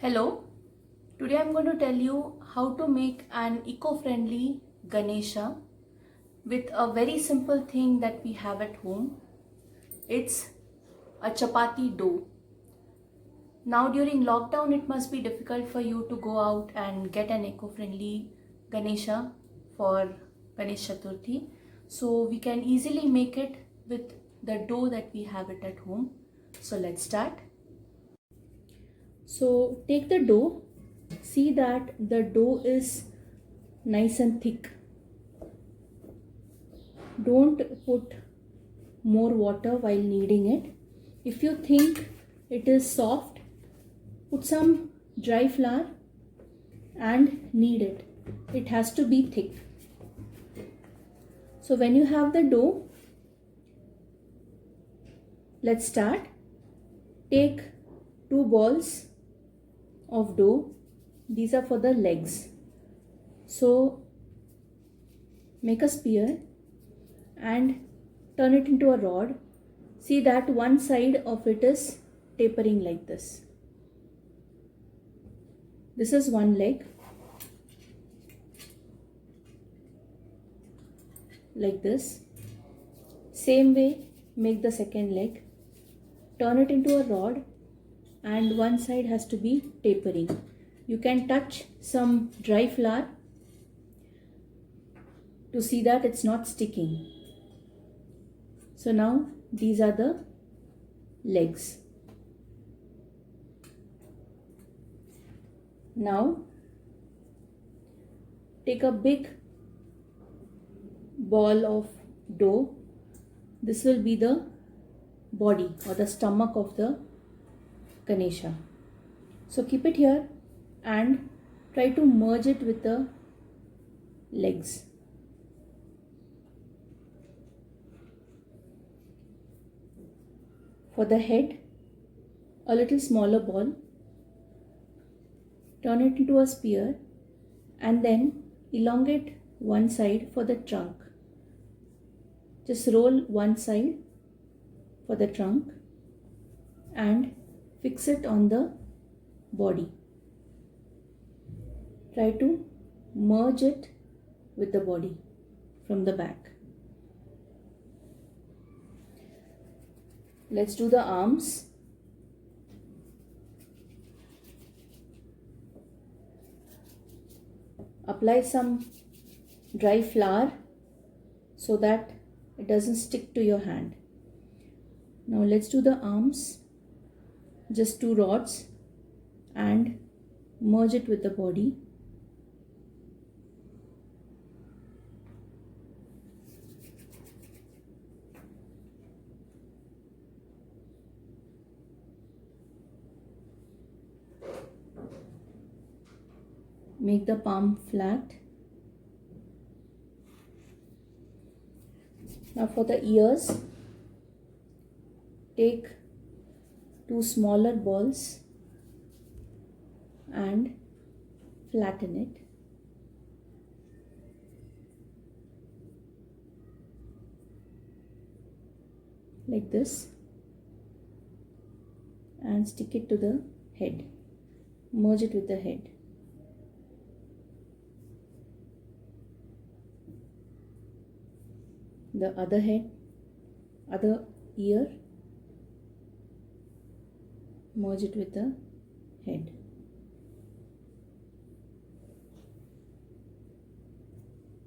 Hello, today I'm going to tell you how to make an eco-friendly Ganesha with a very simple thing that we have at home. It's a chapati dough. Now during lockdown it must be difficult for you to go out and get an eco-friendly Ganesha for Ganesh Chaturthi. So we can easily make it with the dough that we have it at home. So let's start. So take the dough, see that the dough is nice and thick. Don't put more water while kneading it. If you think it is soft, put some dry flour and knead it. It has to be thick. So when you have the dough, let's start. Take 2 balls of dough. These are for the legs. So make a spear and turn it into a rod. See that one side of it is tapering like this. This is one leg, like this. Same way, make the second leg. Turn it into a rod and one side has to be tapering. You can touch some dry flour to see that it's not sticking. So now these are the legs. Now take a big ball of dough. This will be the body or the stomach of the Ganesha. So keep it here and try to merge it with the legs. For the head, a little smaller ball. Turn it into a spear and then elongate one side for the trunk. Just roll one side for the trunk and fix it on the body. Try to merge it with the body from the back. Let's do the arms. Apply some dry flour so that it doesn't stick to your hand. Now let's do the arms. Just 2 rods and merge it with the body. Make the palm flat. Now for the ears, take 2 smaller balls and flatten it. Like this and stick it to the head. Merge it with the head. The other head, other ear, merge it with the head.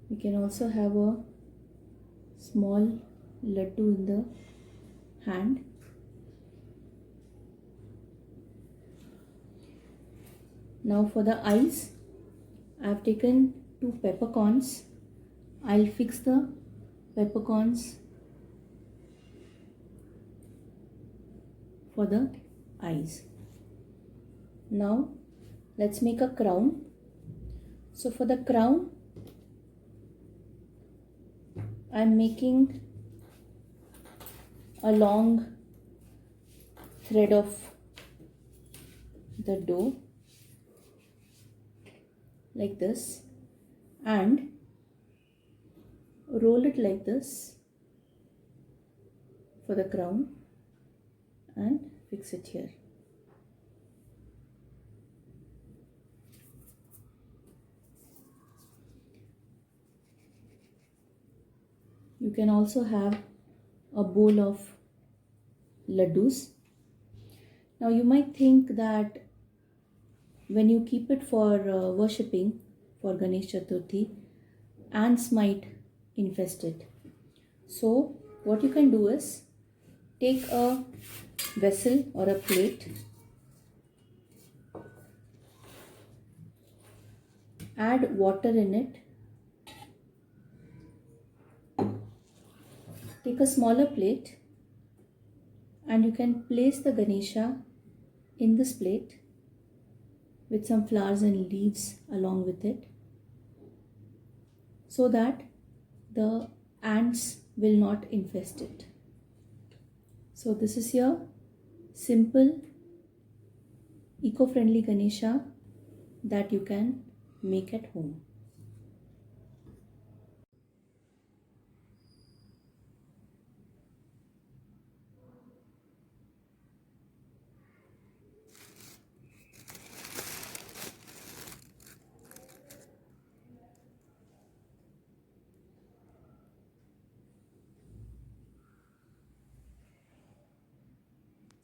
We can also have a small laddu in the hand. Now for the eyes, I have taken 2 peppercorns. I'll fix the peppercorns for the eyes. Now let's make a crown. So for the crown, I'm making a long thread of the dough like this and roll it like this for the crown and fix it here. You can also have a bowl of laddus. Now you might think that when you keep it for worshipping for Ganesh Chaturthi, ants might infest it. So what you can do is take a vessel or a plate, add water in it, take a smaller plate, and you can place the Ganesha in this plate with some flowers and leaves along with it, so that the ants will not infest it. So this is your simple eco-friendly Ganesha that you can make at home.